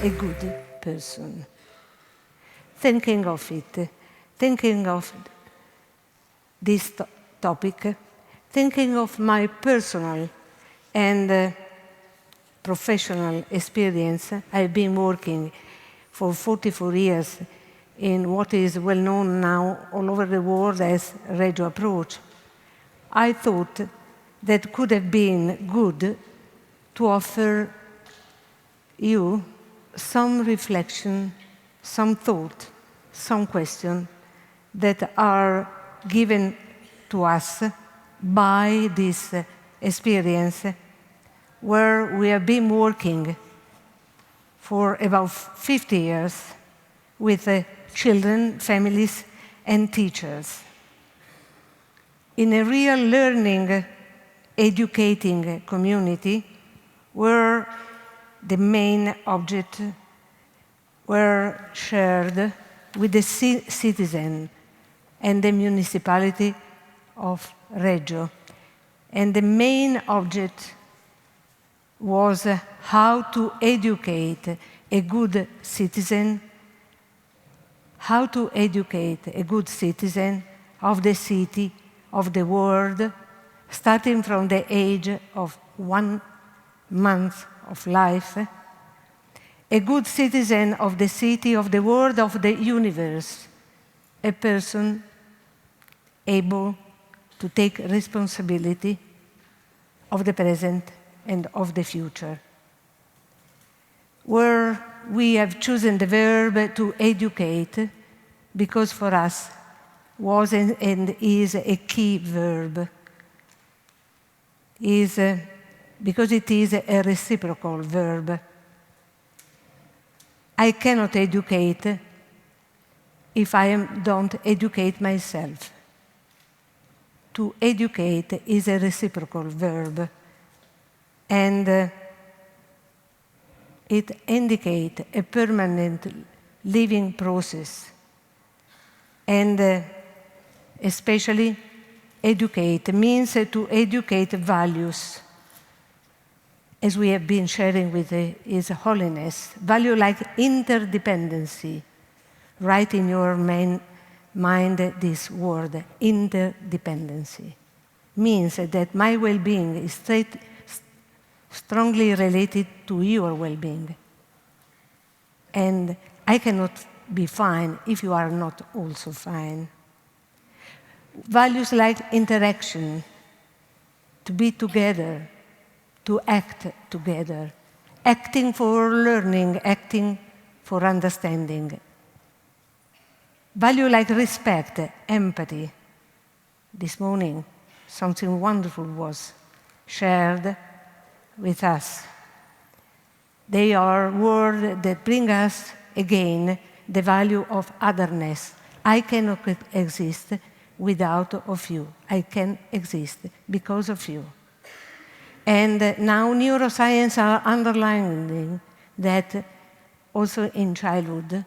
a good person. Thinking of it, thinking of this topic, thinking of my personal and professional experience. I've been working for 44 years in what is well known now all over the world as Reggio approach. I thought that could have been good to offer you some reflection, some thought, some question that are given to us by this experience where we have been working for about 50 years with children, families, and teachers. In a real learning, educating community where the main object were shared with the citizen and the municipality of Reggio. And the main object was how to educate a good citizen, how to educate a good citizen of the city, of the world, starting from the age of 1 month of life, a good citizen of the city, of the world, of the universe, a person able to take responsibility of the present and of the future. Where we have chosen the verb to educate because for us was and is a key verb, because it is a reciprocal verb. I cannot educate if I don't educate myself. To educate is a reciprocal verb, and it indicates a permanent living process, and especially educate means to educate values, as we have been sharing with His Holiness. Value like interdependency. Write in your mind this word, interdependency. Means that my well-being is strongly related to your well-being. And I cannot be fine if you are not also fine. Values like interaction, to be together, to act together, acting for learning, acting for understanding. Value like respect, empathy. This morning, something wonderful was shared with us. They are words that bring us again the value of otherness. I cannot exist without of you. I can exist because of you. And now neuroscience are underlining that also in childhood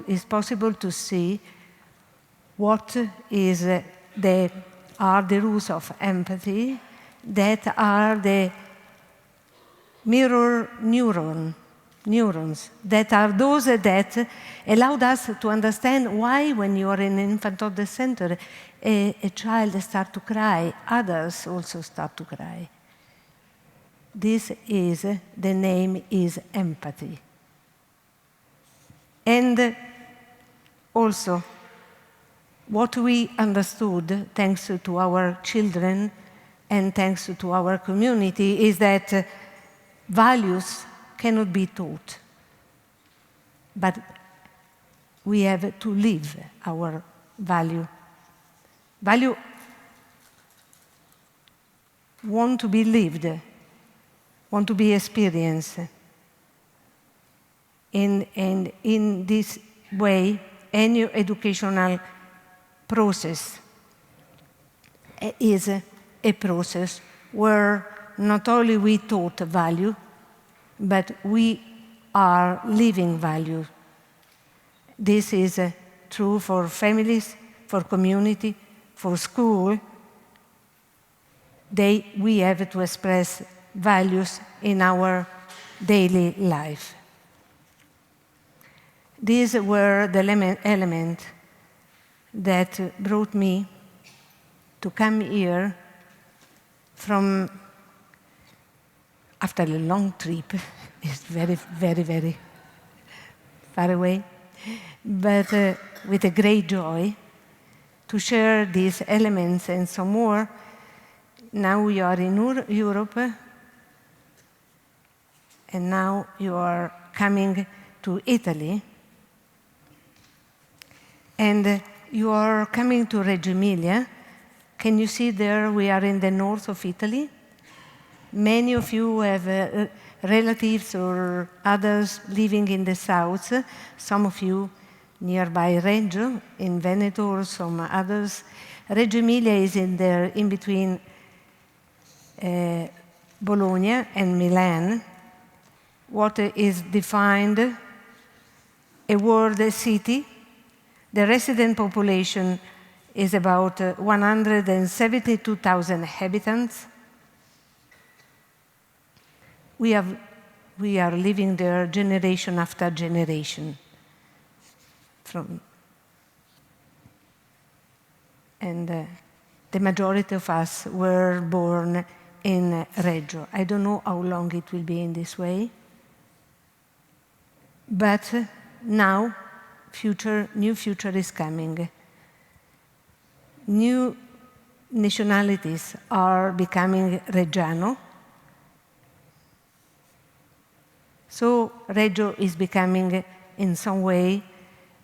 is possible to see what are the rules of empathy, that are the mirror neurons, that are those that allowed us to understand why when you are in infant of the center, a child starts to cry, others also start to cry. The name is empathy. And also, what we understood, thanks to our children and thanks to our community, is that values cannot be taught, but we have to live our value. Value want to be lived, want to be experienced. And in this way, any educational process is a process where not only we taught value, but we are living value. This is true for families, for community, for school. We have to express values in our daily life. These were the elements that brought me to come here from, after a long trip. It's very, very, very far away, but with a great joy to share these elements and some more. Now we are in Europe, and now you are coming to Italy, and you are coming to Reggio Emilia. Can you see there we are in the north of Italy? Many of you have relatives or others living in the south, some of you nearby Reggio, in Veneto, or some others. Reggio Emilia is in between Bologna and Milan, what is defined a world city. The resident population is about 172,000 inhabitants. We are living there generation after generation. The majority of us were born in Reggio. I don't know how long it will be in this way, but now new future is coming. New nationalities are becoming Reggiano. So Reggio is becoming, in some way,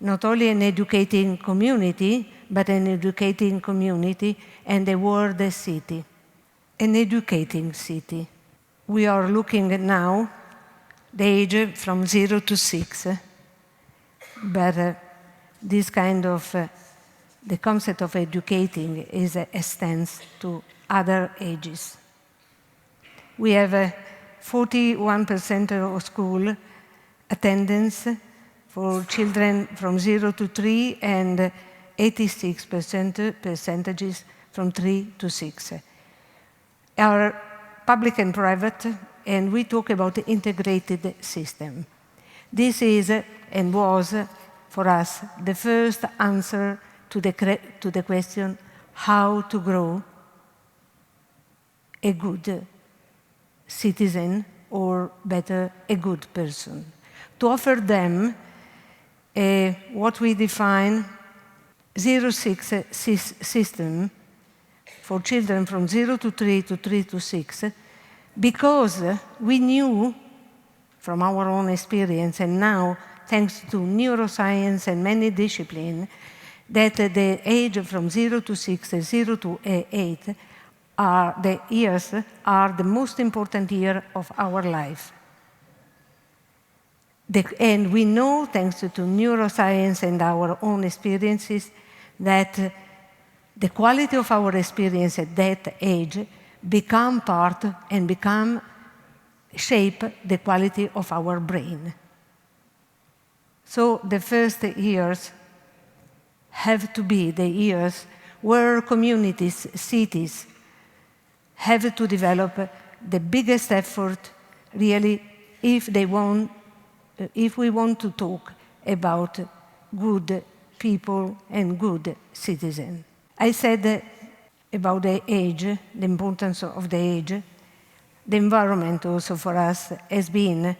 not only an educating community, but an educating community and a world city, an educating city. We are looking at now the age from 0 to 6, but this kind of, the concept of educating extends to other ages. We have 41% of school attendance for children from 0 to 3 and 86% from 3 to 6. Are public and private, and we talk about the integrated system. This is and was, for us, the first answer to the question how to grow a good citizen, or better, a good person. To offer them what we define 0-6 system for children from 0 to 3 to 3 to 6, because we knew from our own experience, and now thanks to neuroscience and many disciplines, that the age from 0 to 6, 0 to 8, the years are the most important year of our life. And we know, thanks to neuroscience and our own experiences, that the quality of our experience at that age become part and shape the quality of our brain. So the first years have to be the years where communities, cities, have to develop the biggest effort, really, if we want to talk about good people and good citizens. I said about the age, the importance of the age. The environment also for us has been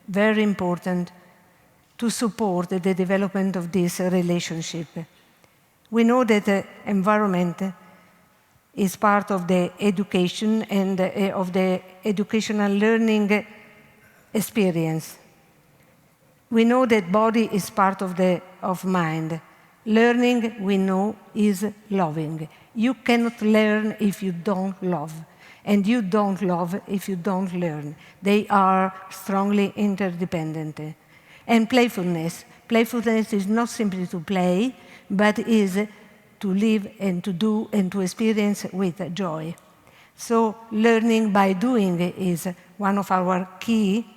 very important to support the development of this relationship. We know that the environment is part of the education and of the educational learning experience. We know that body is part of mind. Learning, we know, is loving. You cannot learn if you don't love, and you don't love if you don't learn. They are strongly interdependent. And playfulness. Playfulness is not simply to play, but is to live and to do and to experience with joy. So learning by doing is one of our key,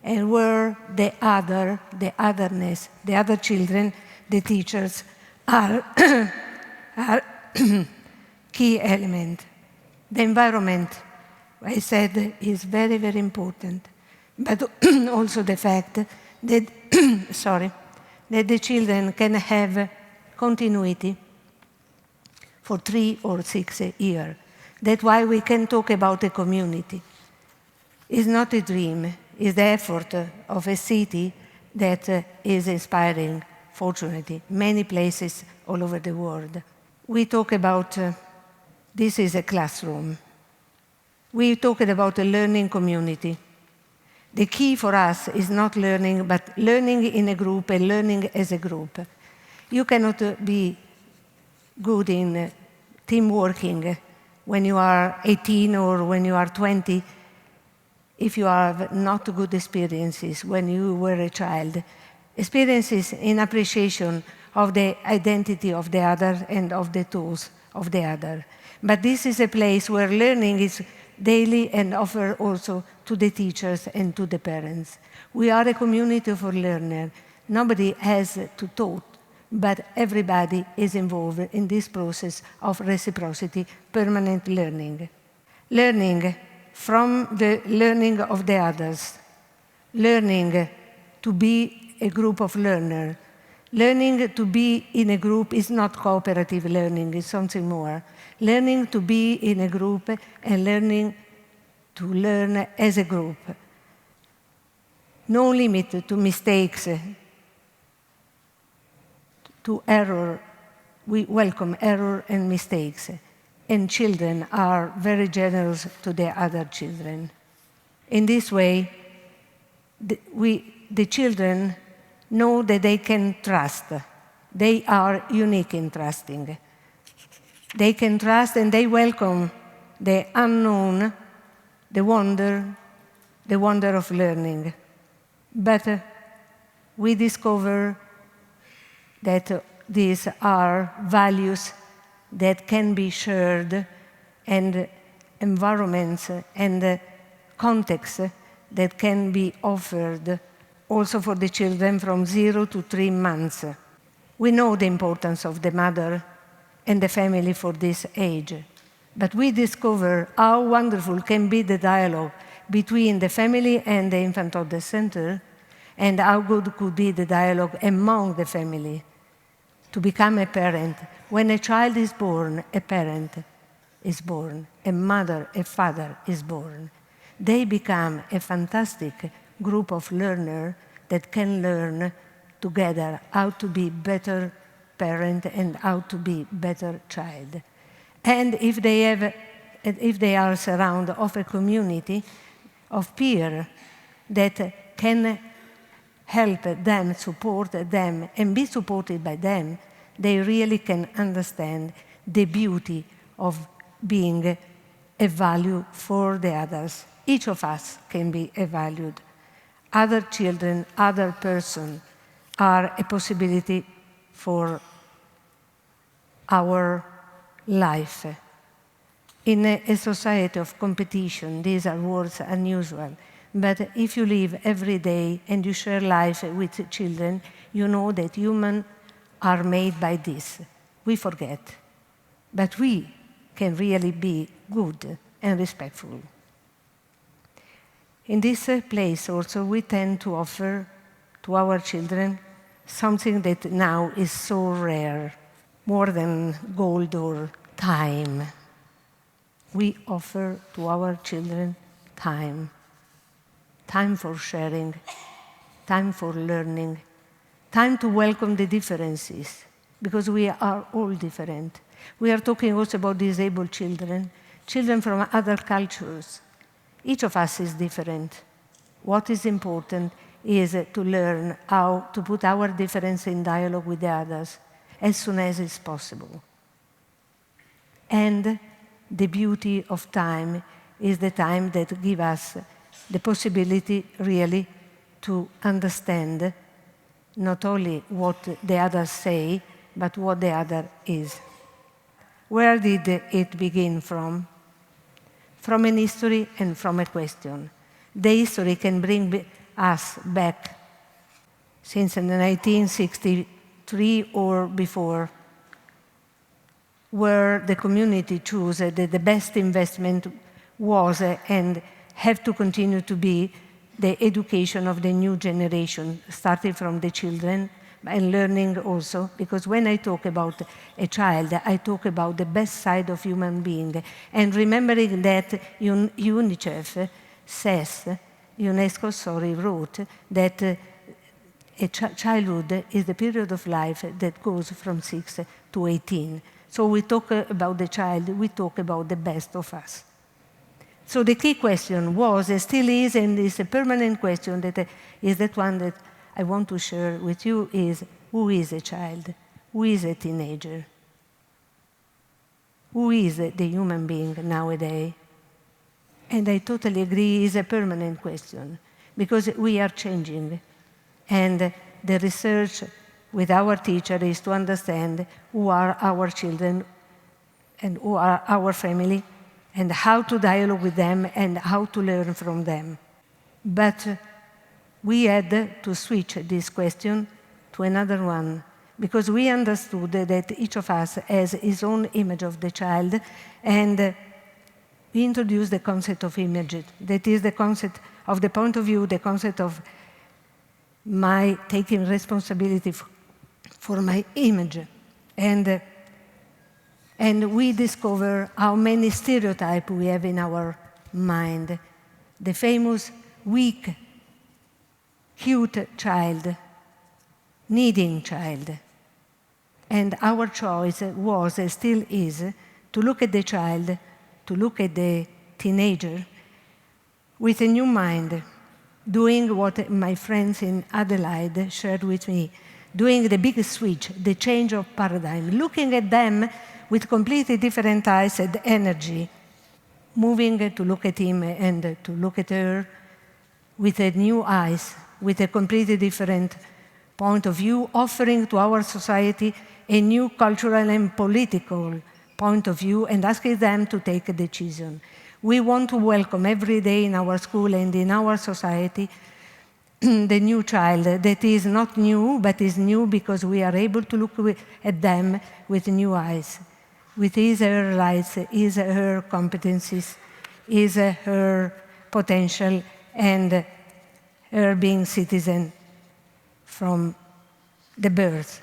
and where the otherness, the other children, the teachers are key element. The environment, I said, is very, very important, but also the fact that that the children can have continuity for 3 or 6 years. That's why we can talk about a community. It's not a dream, it's the effort of a city that is inspiring, fortunately, many places all over the world. We talk about, this is a classroom. We talked about a learning community. The key for us is not learning, but learning in a group and learning as a group. You cannot be good in team working when you are 18 or when you are 20 if you have not good experiences when you were a child. Experiences in appreciation of the identity of the other and of the tools of the other. But this is a place where learning is daily and offered also to the teachers and to the parents. We are a community for learners. Nobody has to talk, but everybody is involved in this process of reciprocity, permanent learning. Learning from the learning of the others. Learning to be a group of learners. Learning to be in a group is not cooperative learning, it's something more. Learning to be in a group and learning to learn as a group. No limit to mistakes, to error. We welcome error and mistakes. And children are very generous to their other children. In this way, the children know that they can trust. They are unique in trusting. They can trust and they welcome the unknown, the wonder of learning. But we discover that these are values that can be shared and environments and contexts that can be offered also for the children from 0 to 3 months. We know the importance of the mother and the family for this age, but we discover how wonderful can be the dialogue between the family and the infant of the center, and how good could be the dialogue among the family to become a parent. When a child is born, a parent is born, a mother, a father is born. They become a fantastic group of learners that can learn together how to be better parent and how to be better child. And if they are surrounded of a community of peers that can help them, support them, and be supported by them, they really can understand the beauty of being a value for the others. Each of us can be a value. Other children, other persons are a possibility for our life. In a society of competition, these are words unusual, but if you live every day and you share life with children, you know that humans are made by this. We forget, but we can really be good and respectful. In this place also, we tend to offer to our children something that now is so rare, more than gold or time. We offer to our children time. Time for sharing, time for learning, time to welcome the differences, because we are all different. We are talking also about disabled children, children from other cultures. Each of us is different. What is important is to learn how to put our difference in dialogue with the others as soon as it's possible. And the beauty of time is the time that gives us the possibility really to understand not only what the others say, but what the other is. Where did it begin from? From an history and from a question. The history can bring us back since 1963 or before, where the community chose that the best investment was and have to continue to be the education of the new generation, starting from the children, and learning also, because when I talk about a child, I talk about the best side of human being. And remembering that UNESCO wrote that childhood is the period of life that goes from 6 to 18. So we talk about the child, we talk about the best of us. So the key question was, still is, and is a permanent question that is that one that I want to share with you is, who is a child? Who is a teenager? Who is the human being nowadays? And I totally agree, it's a permanent question, because we are changing. And the research with our teacher is to understand who are our children and who are our family, and how to dialogue with them and how to learn from them. But we had to switch this question to another one, because we understood that each of us has his own image of the child, and we introduced the concept of image. That is the concept of the point of view, the concept of my taking responsibility for my image. And we discover how many stereotypes we have in our mind. The famous weak, cute child, needing child. And our choice was, and still is, to look at the child, to look at the teenager with a new mind, doing what my friends in Adelaide shared with me, doing the big switch, the change of paradigm, looking at them with completely different eyes and energy, moving to look at him and to look at her with a new eyes, with a completely different point of view, offering to our society a new cultural and political point of view, and asking them to take a decision. We want to welcome every day in our school and in our society the new child that is not new, but is new because we are able to look at them with new eyes, with his or her lights, his or her competencies, his or her potential, and her being citizen from the birth.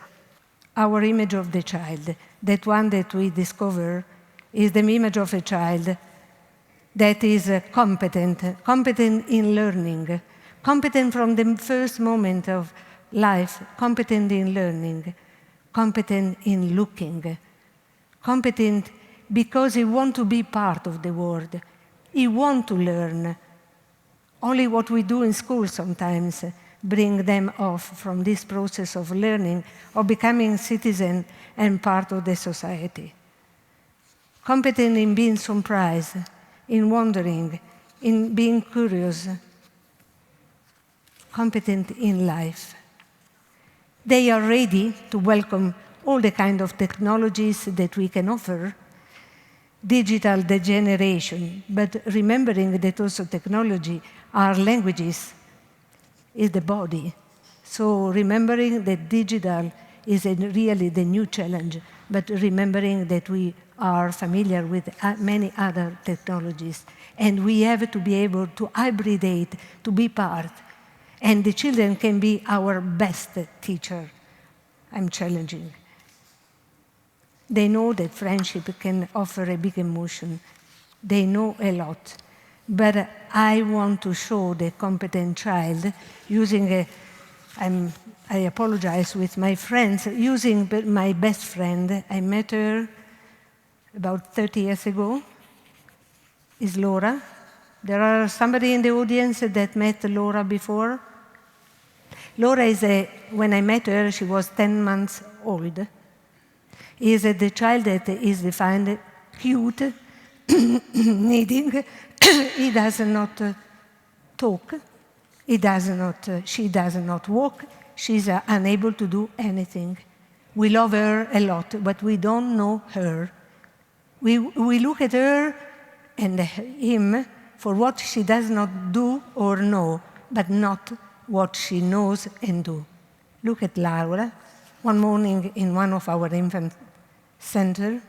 Our image of the child, that one that we discover, is the image of a child that is competent in learning, competent from the first moment of life, competent in learning, competent in looking, competent because he wants to be part of the world. He wants to learn. Only what we do in school sometimes bring them off from this process of learning, of becoming citizen and part of the society. Competent in being surprised, in wondering, in being curious, competent in life. They are ready to welcome all the kind of technologies that we can offer, digital degeneration, but remembering that also technology are languages, is the body. So remembering that digital is really the new challenge, but remembering that we are familiar with many other technologies, and we have to be able to hybridate, to be part. And the children can be our best teacher. I'm challenging. They know that friendship can offer a big emotion. They know a lot. But I want to show the competent child using I apologize with my friends, using my best friend. I met her about 30 years ago, is Laura. There are somebody in the audience that met Laura before. Laura is when I met her, she was 10 months old. Is the child that is defined cute, needing. He does not talk. She does not walk. She's unable to do anything. We love her a lot, but we don't know her. We look at her and him for what she does not do or know, but not what she knows and do. Look at Laura. One morning in one of our infant centers,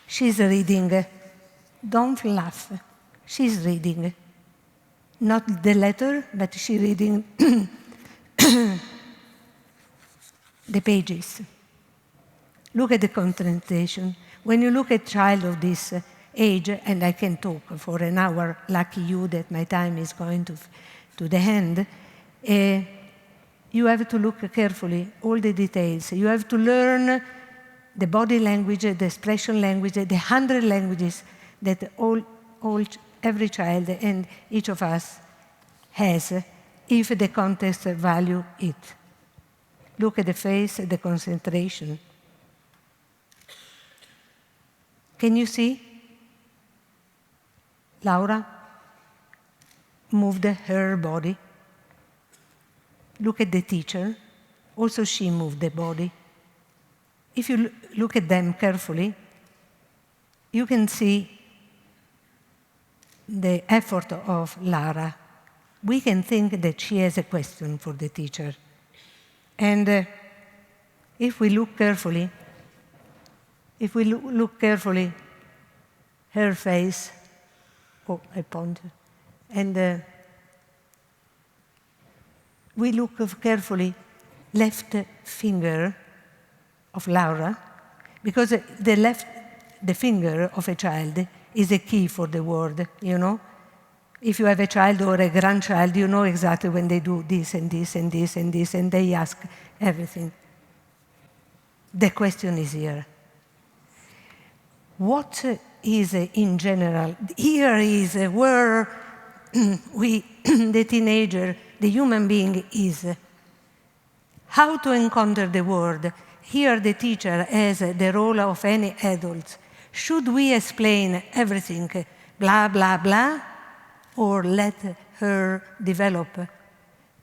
she's reading. Don't laugh. She's reading. Not the letter, but she's reading the pages. Look at the concentration. When you look at a child of this age, and I can talk for an hour, lucky you that my time is going to the end, you have to look carefully, all the details. You have to learn the body language, the expression language, the 100 languages that every child and each of us has, if the context value it. Look at the face, the concentration. Can you see? Laura moved her body. Look at the teacher. Also she moved the body. If you look at them carefully, you can see the effort of Lara. We can think that she has a question for the teacher. And if we look carefully, her face, I pointed, and we look carefully, left finger of Laura, because the finger of a child is a key for the word, you know? If you have a child or a grandchild, you know exactly when they do this and this and this and this, and they ask everything. The question is here. What is in general? Here is where the teenager, the human being is. How to encounter the word. Here the teacher has the role of any adult. Should we explain everything, blah, blah, blah, or let her develop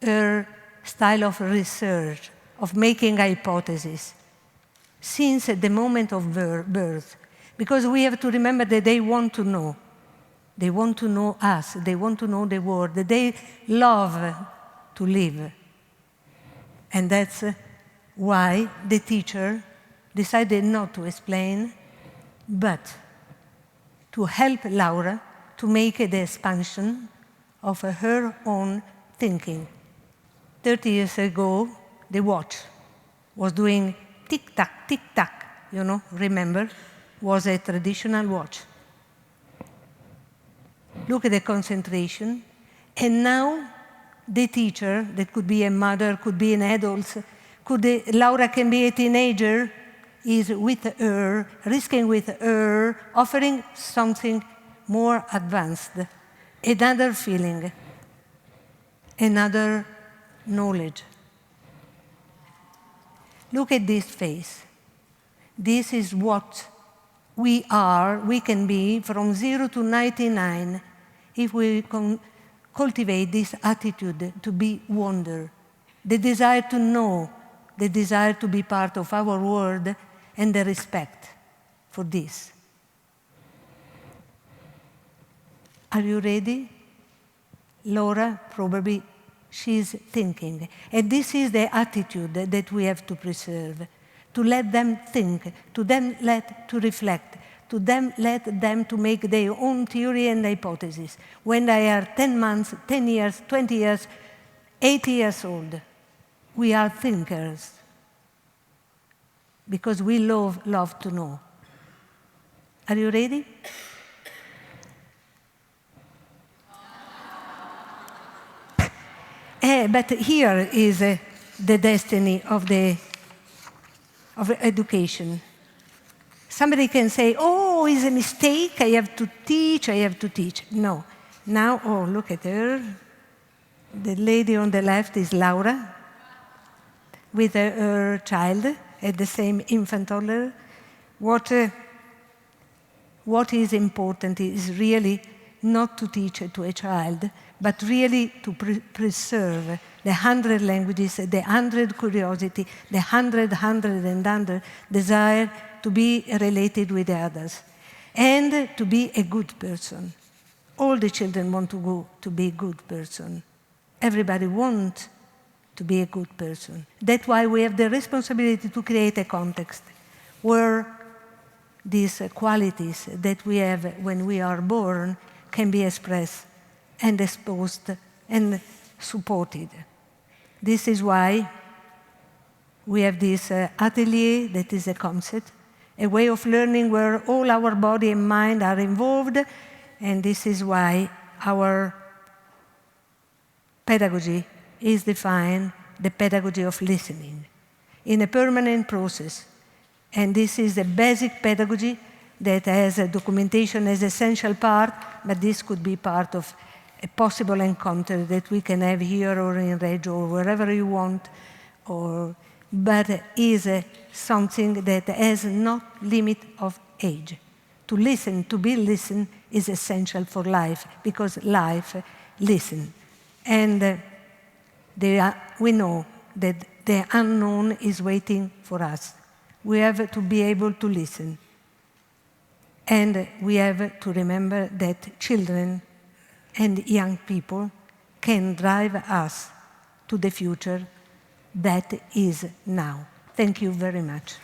her style of research, of making hypotheses, since the moment of birth? Because we have to remember that they want to know. They want to know us. They want to know the world. They love to live. And that's why the teacher decided not to explain, but to help Laura to make the expansion of her own thinking. 30 years ago, the watch was doing tick-tack, tick-tack, you know, remember? Was a traditional watch. Look at the concentration. And now the teacher, that could be a mother, could be an adult, Laura can be a teenager, is with her, risking with her, offering something more advanced, another feeling, another knowledge. Look at this face. This is what we can be from 0 to 99 if we cultivate this attitude to be wonder, the desire to know, the desire to be part of our world, and the respect for this. Are you ready? Laura, probably, she's thinking. And this is the attitude that we have to preserve. To let them think, to reflect, to let them to make their own theory and hypothesis. When they are 10 months, 10 years, 20 years, 80 years old, we are thinkers because we love to know. Are you ready? But here is the destiny of education. Somebody can say, oh, it's a mistake, I have to teach. No. Now, oh, look at her. The lady on the left is Laura, with her child at the same infant toddler. What is important is really not to teach to a child, but really to preserve the 100 languages, the 100 curiosity, the 100 desire to be related with others, and to be a good person. All the children want to go to be a good person. Everybody wants to be a good person. That's why we have the responsibility to create a context where these qualities that we have when we are born can be expressed and exposed and supported. This is why we have this atelier that is a concept, a way of learning where all our body and mind are involved, and this is why our pedagogy is defined the pedagogy of listening in a permanent process. And this is a basic pedagogy that has a documentation as essential part, but this could be part of a possible encounter that we can have here or in Reggio or wherever you want, but is something that has no limit of age. To listen, to be listened, is essential for life, because life listens. And we know that the unknown is waiting for us. We have to be able to listen. And we have to remember that children and young people can drive us to the future that is now. Thank you very much.